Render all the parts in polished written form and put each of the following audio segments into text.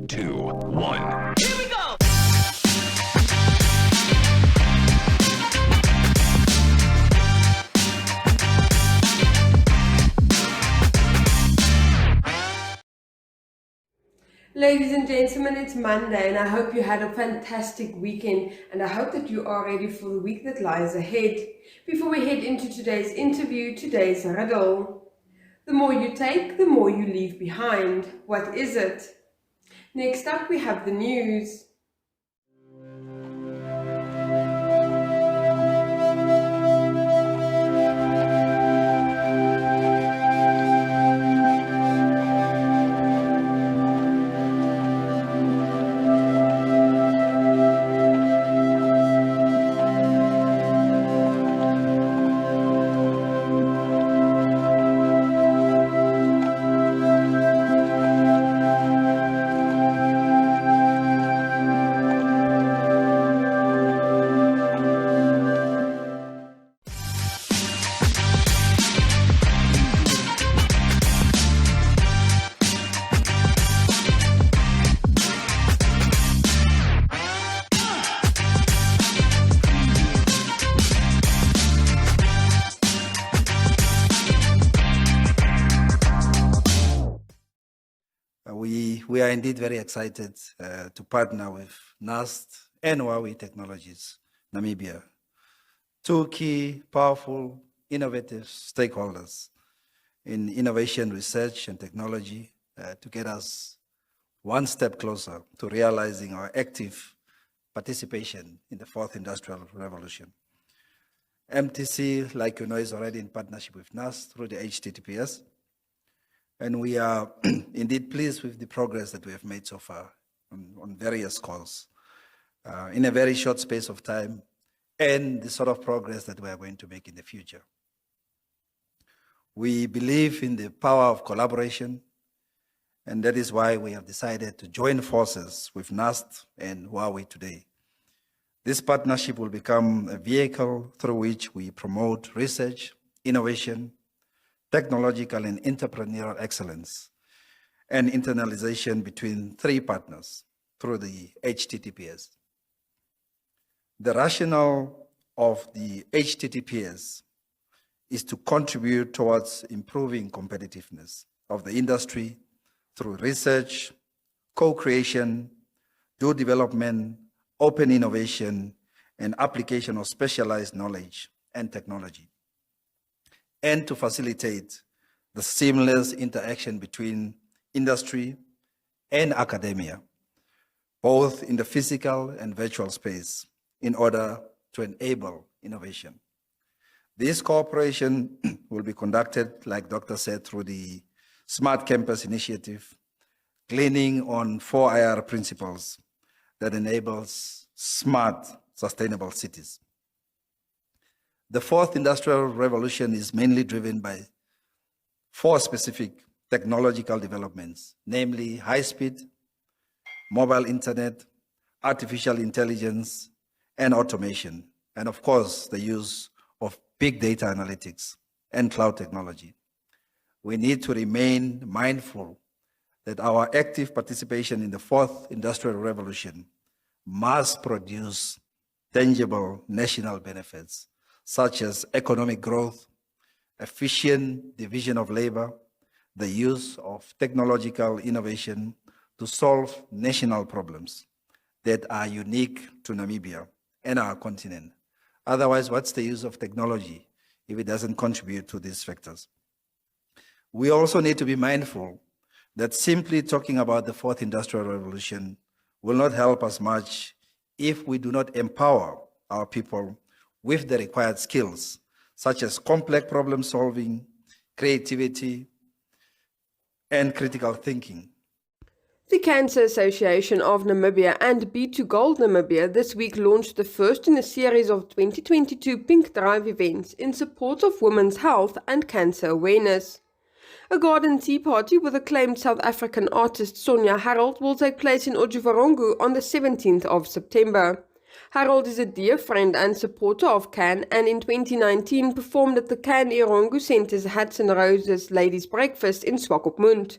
2, 1. Here we go! Ladies and gentlemen, it's Monday and I hope you had a fantastic weekend and I hope that you are ready for the week that lies ahead. Before we head into today's interview, today's riddle. The more you take, the more you leave behind. What is it? Next up we have the news. We are indeed very excited to partner with NAST and Huawei Technologies, Namibia, two key, powerful, innovative stakeholders in innovation, research, and technology to get us one step closer to realizing our active participation in the fourth industrial revolution. MTC, like you know, is already in partnership with NAST through the HTTPS. And we are indeed pleased with the progress that we have made so far on various calls in a very short space of time and the sort of progress that we are going to make in the future. We believe in the power of collaboration, and that is why we have decided to join forces with NAST and Huawei today. This partnership will become a vehicle through which we promote research, innovation, technological and entrepreneurial excellence, and internalization between three partners through the HTTPS. The rationale of the HTTPS is to contribute towards improving competitiveness of the industry through research, co-creation, dual development, open innovation, and application of specialized knowledge and technology, and to facilitate the seamless interaction between industry and academia, both in the physical and virtual space, in order to enable innovation. This cooperation will be conducted, like Dr. said, through the Smart Campus Initiative, leaning on 4 IR principles that enables smart, sustainable cities. The fourth industrial revolution is mainly driven by 4 specific technological developments, namely high-speed, mobile internet, artificial intelligence, and automation, and of course, the use of big data analytics and cloud technology. We need to remain mindful that our active participation in the fourth industrial revolution must produce tangible national benefits, such as economic growth, efficient division of labor, the use of technological innovation to solve national problems that are unique to Namibia and our continent. Otherwise, what's the use of technology if it doesn't contribute to these factors? We also need to be mindful that simply talking about the fourth industrial revolution will not help us much if we do not empower our people with the required skills, such as complex problem solving, creativity, and critical thinking. The Cancer Association of Namibia and B2Gold Namibia this week launched the first in a series of 2022 Pink Drive events in support of women's health and cancer awareness. A garden tea party with acclaimed South African artist Sonia Harold will take place in Ojivarongo on the 17th of September. Harold is a dear friend and supporter of CAN and in 2019 performed at the CAN Irongo Centre's Hats and Roses Ladies Breakfast in Swakopmund.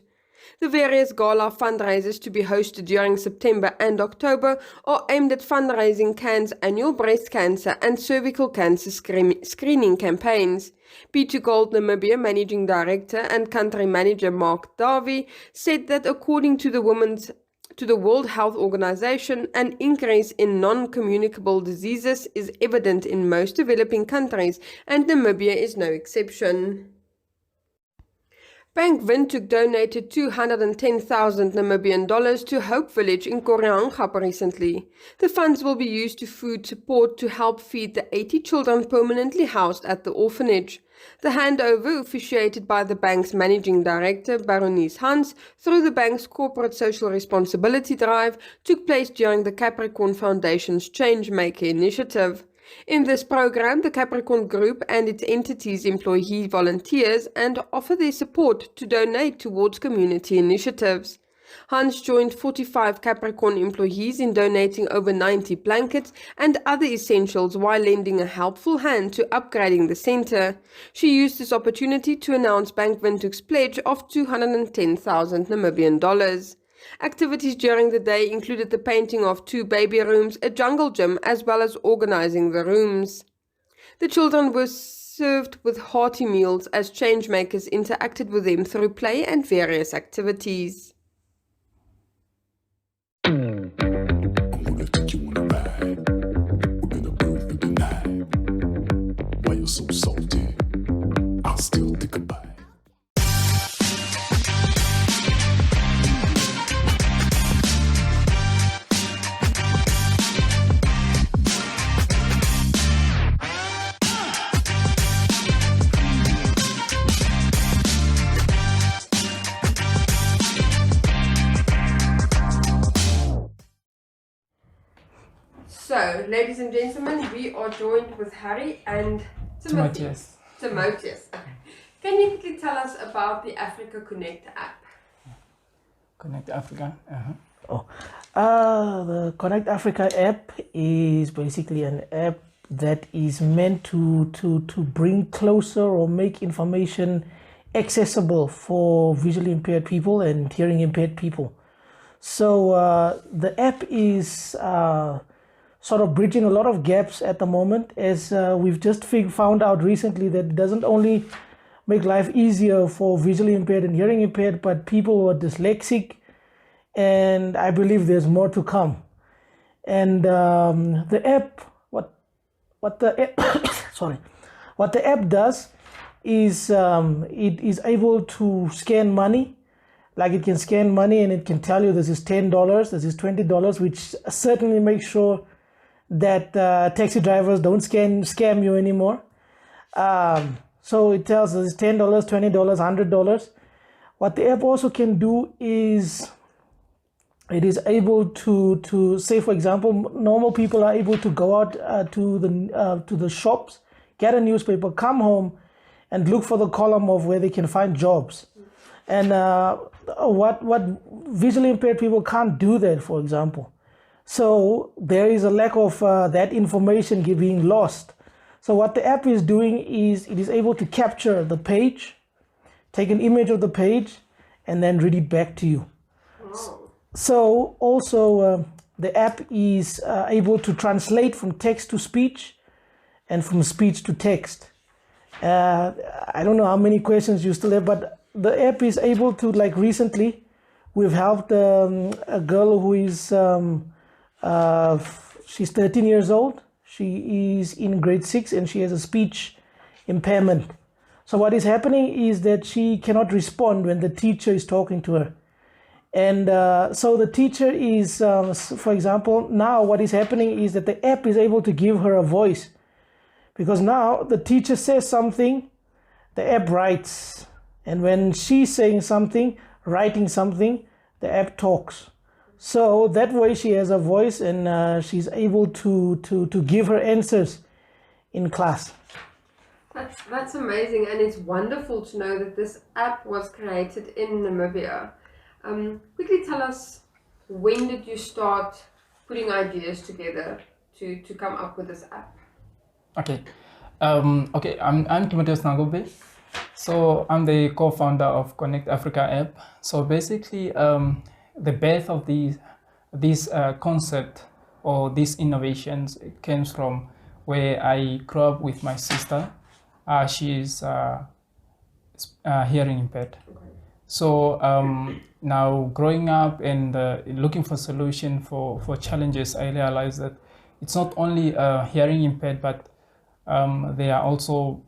The various gala fundraisers to be hosted during September and October are aimed at fundraising CAN's annual breast cancer and cervical cancer screening campaigns. B2Gold Namibia Managing Director and Country Manager Mark Davey said that according to the World Health Organization, an increase in non-communicable diseases is evident in most developing countries, and Namibia is no exception. Bank Windhoek donated 210,000 Namibian dollars to Hope Village in Koryangap recently. The funds will be used to food support to help feed the 80 children permanently housed at the orphanage. The handover, officiated by the bank's managing director, Baroness Hans, through the bank's corporate social responsibility drive, took place during the Capricorn Foundation's Changemaker initiative. In this program, the Capricorn Group and its entities employ volunteers and offer their support to donate towards community initiatives. Hans joined 45 Capricorn employees in donating over 90 blankets and other essentials while lending a helpful hand to upgrading the center. She used this opportunity to announce Bank Windhoek's pledge of 210,000 Namibian dollars. Activities during the day included the painting of 2 baby rooms, a jungle gym, as well as organizing the rooms. The children were served with hearty meals as changemakers interacted with them through play and various activities. I'm gonna take you on a ride. We're gonna burn through the night. Why you're so salty? I'll still take a bite. So, ladies and gentlemen, we are joined with Harry and Thimoteus. Thimoteus. Can you quickly tell us about the Africa Connect app? Connect Africa. The Connect Africa app is basically an app that is meant to bring closer or make information accessible for visually impaired people and hearing impaired people. So the app is sort of bridging a lot of gaps at the moment, as we've just found out recently that it doesn't only make life easier for visually impaired and hearing impaired, but people who are dyslexic, and I believe there's more to come. And the app, what the app does is it is able to scan money. Like, it can scan money and it can tell you this is $10, this is $20, which certainly makes sure that taxi drivers don't scam you anymore. So it tells us $10, $20, $100. What the app also can do is it is able to say, for example, normal people are able to go out to the shops, get a newspaper, come home, and look for the column of where they can find jobs. And what visually impaired people can't do that, for example. So there is a lack of that information being lost. So what the app is doing is it is able to capture the page, take an image of the page, and then read it back to you. Wow. So also the app is able to translate from text to speech and from speech to text. I don't know how many questions you still have, but the app is able to, like, recently we've helped a girl who is she's 13 years old. She is in grade 6 and she has a speech impairment. So what is happening is that she cannot respond when the teacher is talking to her. And so the teacher is, for example, now what is happening is that the app is able to give her a voice. Because now the teacher says something, the app writes. And when she's saying something, writing something, the app talks. So that way she has a voice and she's able to give her answers in class. That's amazing, and it's wonderful to know that this app was created in Namibia. Quickly tell us, when did you start putting ideas together to come up with this app? Okay. I'm Thimoteus Nagobe. So I'm the co-founder of Connect Africa app. So basically, the birth of this concept or these innovations, it came from where I grew up with my sister. She is hearing impaired. So now growing up and looking for solution for challenges, I realized that it's not only hearing impaired, but there are also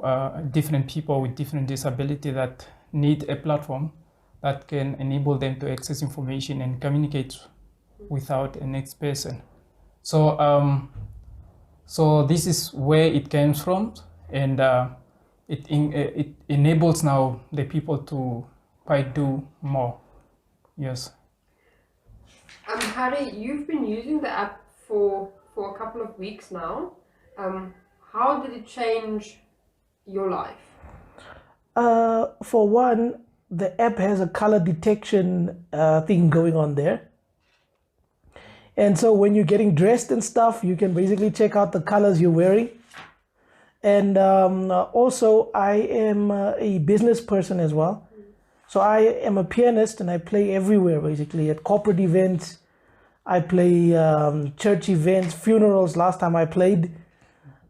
different people with different disability that need a platform that can enable them to access information and communicate without a next person. So so this is where it came from, and it enables now the people to quite do more. Yes. Harry, you've been using the app for a couple of weeks now. How did it change your life? For one, the app has a color detection thing going on there. And so when you're getting dressed and stuff, you can basically check out the colors you're wearing. And also, I am a business person as well. So I am a pianist and I play everywhere, basically, at corporate events. I play church events, funerals, last time I played,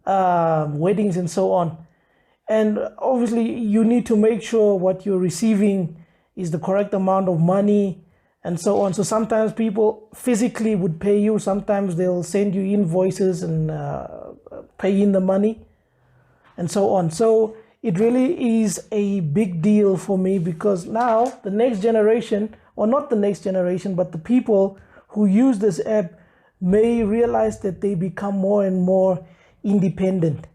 weddings and so on. And obviously, you need to make sure what you're receiving is the correct amount of money and so on. So sometimes people physically would pay you. Sometimes they'll send you invoices and pay in the money and so on. So it really is a big deal for me, because now the next generation, or not the next generation, but the people who use this app may realize that they become more and more independent.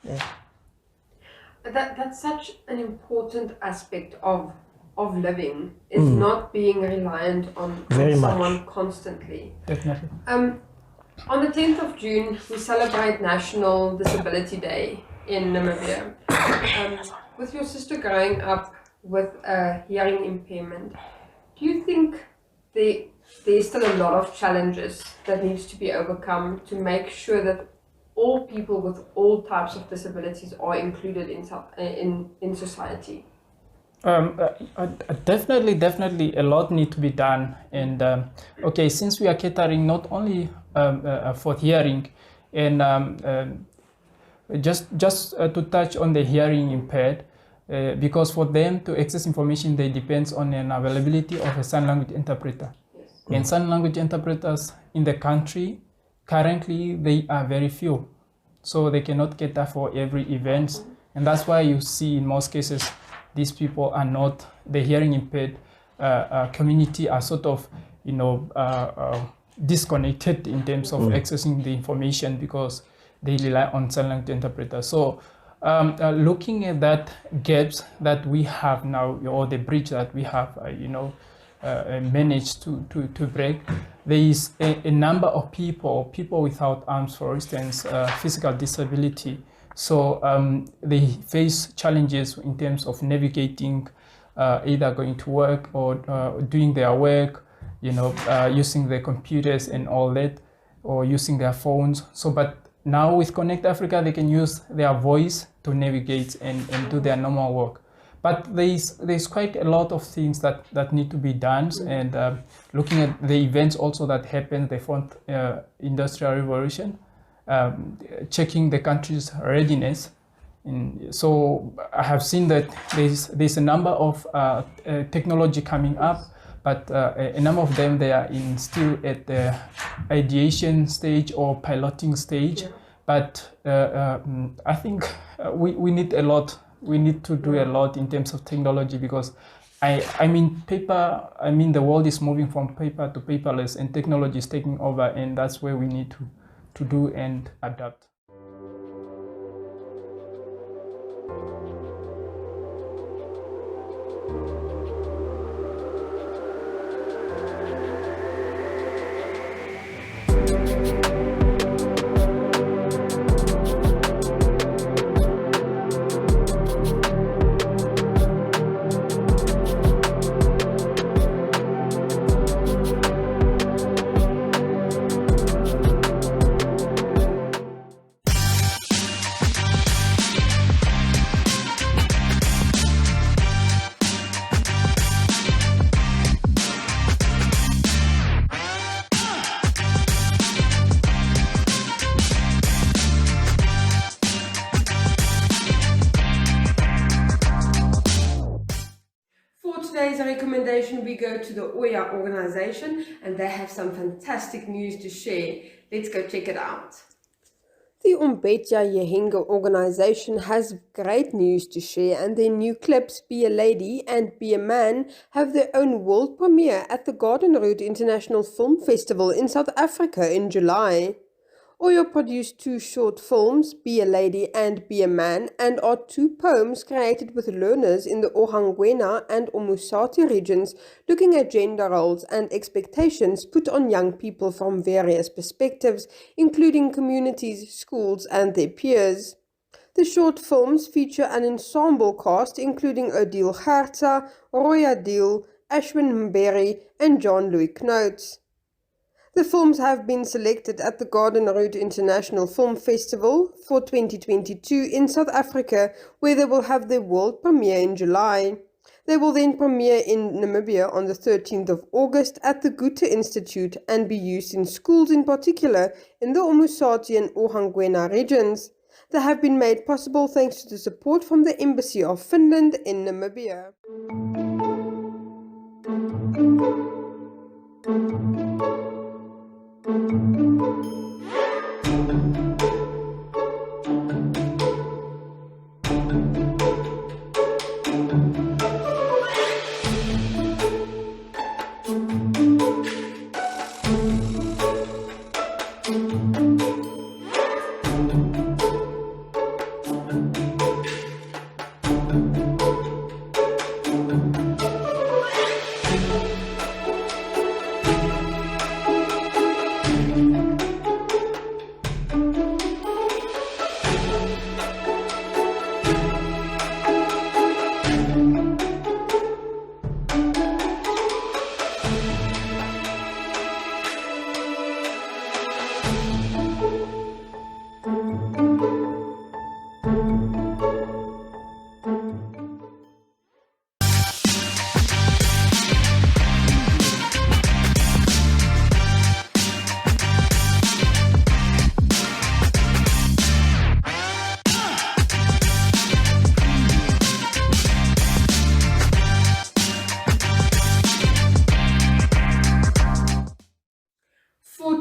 Yeah. That's such an important aspect of living, is not being reliant on someone constantly. Definitely. On the 10th of June, we celebrate National Disability Day in Namibia. With your sister growing up with a hearing impairment, do you think there's still a lot of challenges that needs to be overcome to make sure that all people with all types of disabilities are included in society? Definitely a lot need to be done. And okay, since we are catering not only for hearing, and just to touch on the hearing impaired, because for them to access information, they depends on an availability of a sign language interpreter. Yes. And sign language interpreters in the country currently, they are very few, so they cannot cater for every event. And that's why you see in most cases these people are not, the hearing impaired community are sort of, disconnected in terms of accessing the information, because they rely on sign language interpreters. So looking at that gaps that we have now, or the bridge that we have, managed to break, there is a number of people without arms, for instance, physical disability. So they face challenges in terms of navigating, either going to work or doing their work, using their computers and all that, or using their phones. So, but now with Connect Africa, they can use their voice to navigate and do their normal work. But there's quite a lot of things that need to be done, and looking at the events also that happened, the fourth industrial revolution, checking the country's readiness. And so I have seen that there's a number of technology coming up, but a number of them, they are still at the ideation stage or piloting stage. Yeah. But I think we need a lot. We need to do a lot in terms of technology, because I mean the world is moving from paper to paperless, and technology is taking over, and that's where we need to do and adapt. recommendation, we go to the Oya organization, and they have some fantastic news to share. Let's go check it out. The Umbetya Yehenga organization has great news to share, and their new clips, Be a Lady and Be a Man, have their own world premiere at the Garden Route International Film Festival in South Africa in July. Oyo produced 2 short films, Be a Lady and Be a Man, and are 2 poems created with learners in the Ohangwena and Omusati regions, looking at gender roles and expectations put on young people from various perspectives, including communities, schools, and their peers. The short films feature an ensemble cast including Odile Gertza, Roy Adil, Ashwin Mberi, and John Louis Knotes. The films have been selected at the Garden Route International Film Festival for 2022 in South Africa, where they will have their world premiere in July. They will then premiere in Namibia on the 13th of August at the Goethe Institute and be used in schools, in particular in the Omusati and Ohangwena regions. They have been made possible thanks to the support from the Embassy of Finland in Namibia.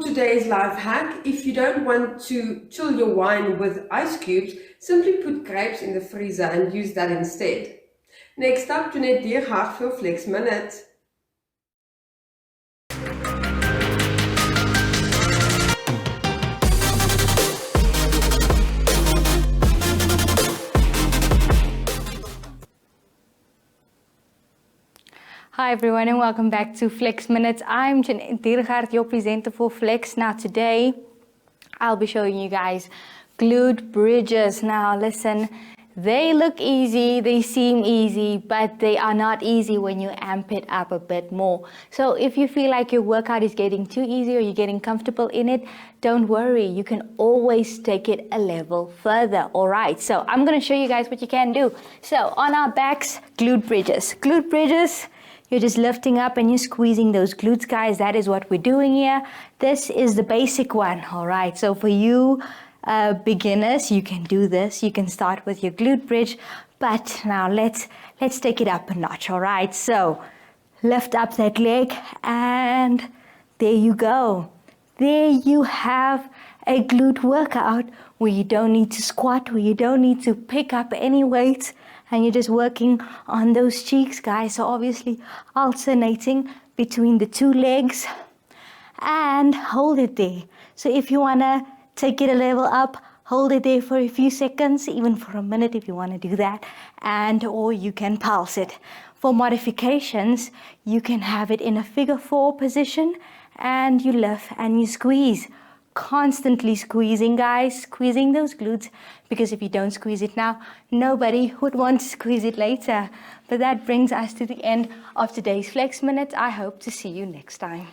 Today's life hack: if you don't want to chill your wine with ice cubes, simply put grapes in the freezer and use that instead. Next up, Jeanette Diergaard for Flex Minute. Hi everyone and welcome back to Flex Minutes. I'm Jeanette Diergaard, your presenter for Flex. Now today I'll be showing you guys glute bridges. Now listen, they look easy, they seem easy, but they are not easy when you amp it up a bit more. So if you feel like your workout is getting too easy or you're getting comfortable in it, don't worry, you can always take it a level further. Alright, so I'm going to show you guys what you can do. So on our backs, glute bridges. Glute bridges, you're just lifting up and you're squeezing those glutes, guys. That is what we're doing here. This is the basic one, all right? So for you beginners, you can do this. You can start with your glute bridge, but now let's take it up a notch, all right? So lift up that leg and there you go. There you have a glute workout where you don't need to squat, where you don't need to pick up any weights, and you're just working on those cheeks, guys. So obviously alternating between the 2 legs and hold it there. So if you wanna take it a level up, hold it there for a few seconds, even for a minute if you wanna do that, and or you can pulse it. For modifications, you can have it in a figure 4 position and you lift and you squeeze. Constantly squeezing, guys, squeezing those glutes, because if you don't squeeze it now, nobody would want to squeeze it later. But that brings us to the end of today's Flex Minute. I hope to see you next time.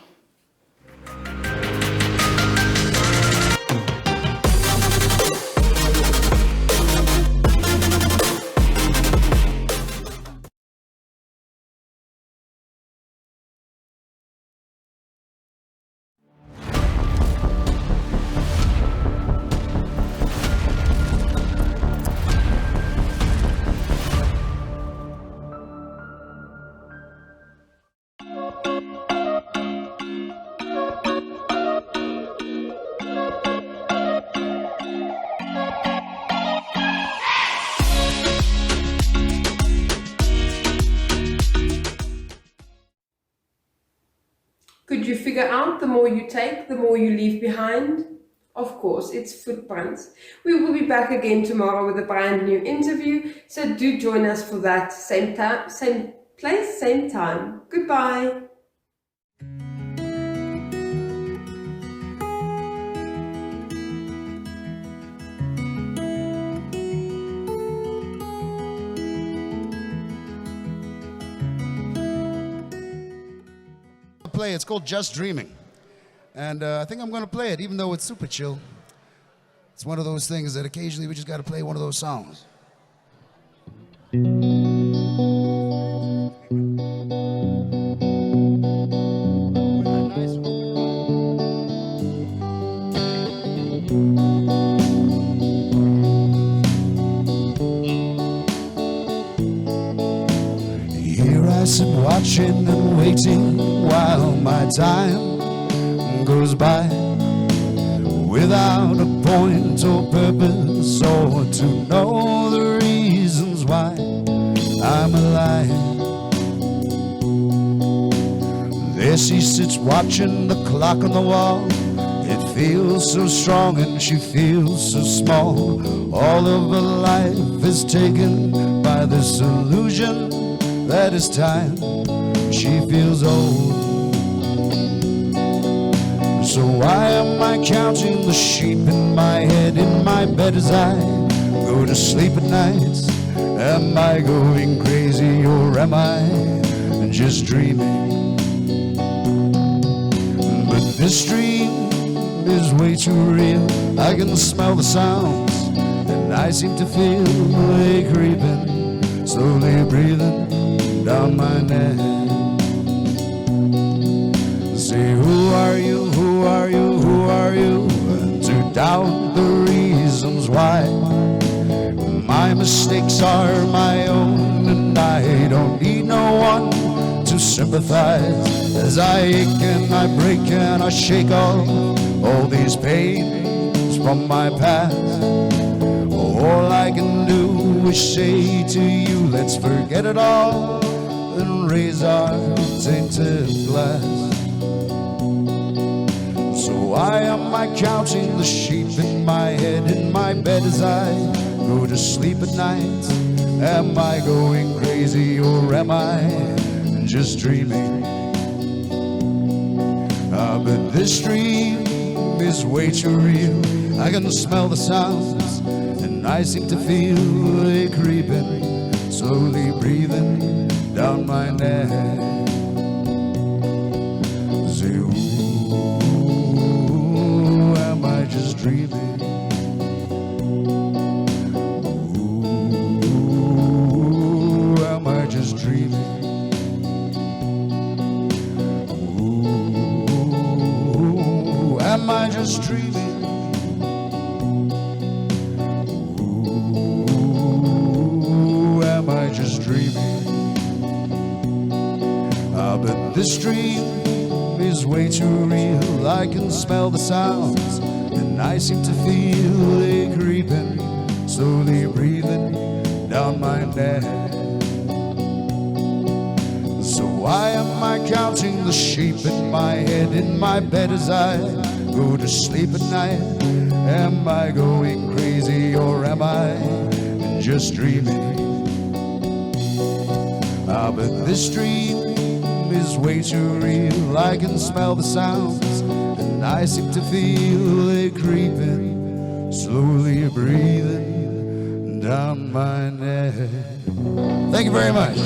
go out, the more you take, the more you leave behind. Of course, it's footprints. We will be back again tomorrow with a brand new interview, so do join us for that. Same time, same place, same time. Goodbye. Play. It's called Just Dreaming. And I think I'm going to play it, even though it's super chill. It's one of those things that occasionally we just got to play one of those songs. Here I sit watching and waiting while my time goes by, without a point or purpose or to know the reasons why I'm alive. There she sits watching the clock on the wall. It feels so strong and she feels so small. All of her life is taken by this illusion that is time. She feels old. So why am I counting the sheep in my head, in my bed as I go to sleep at night? Am I going crazy or am I just dreaming? But this dream is way too real. I can smell the sounds and I seem to feel they creeping, slowly breathing down my neck. Say, who are you, who are you, who are you? To doubt the reasons why. My mistakes are my own and I don't need no one to sympathize. As I ache and I break and I shake all these pains from my past. All I can do is say to you, let's forget it all and raise our tainted glass. So why am I counting the sheep in my head, in my bed as I go to sleep at night? Am I going crazy or am I just dreaming? But this dream is way too real. I can smell the sounds and I seem to feel it creeping, slowly breathing down my neck. Say, ooh, am I just dreaming? Ooh, am I just dreaming? Ooh, am I just dreaming? Ooh, am I just dreaming? But this dream is way too real. I can smell the sounds and I seem to feel it creeping, slowly breathing down my neck. So why am I counting the sheep in my head, in my bed as I go to sleep at night? Am I going crazy or am I just dreaming? But this dream is way too real. I can smell the sounds and I seem to feel it creeping, slowly breathing down my neck. Thank you very much.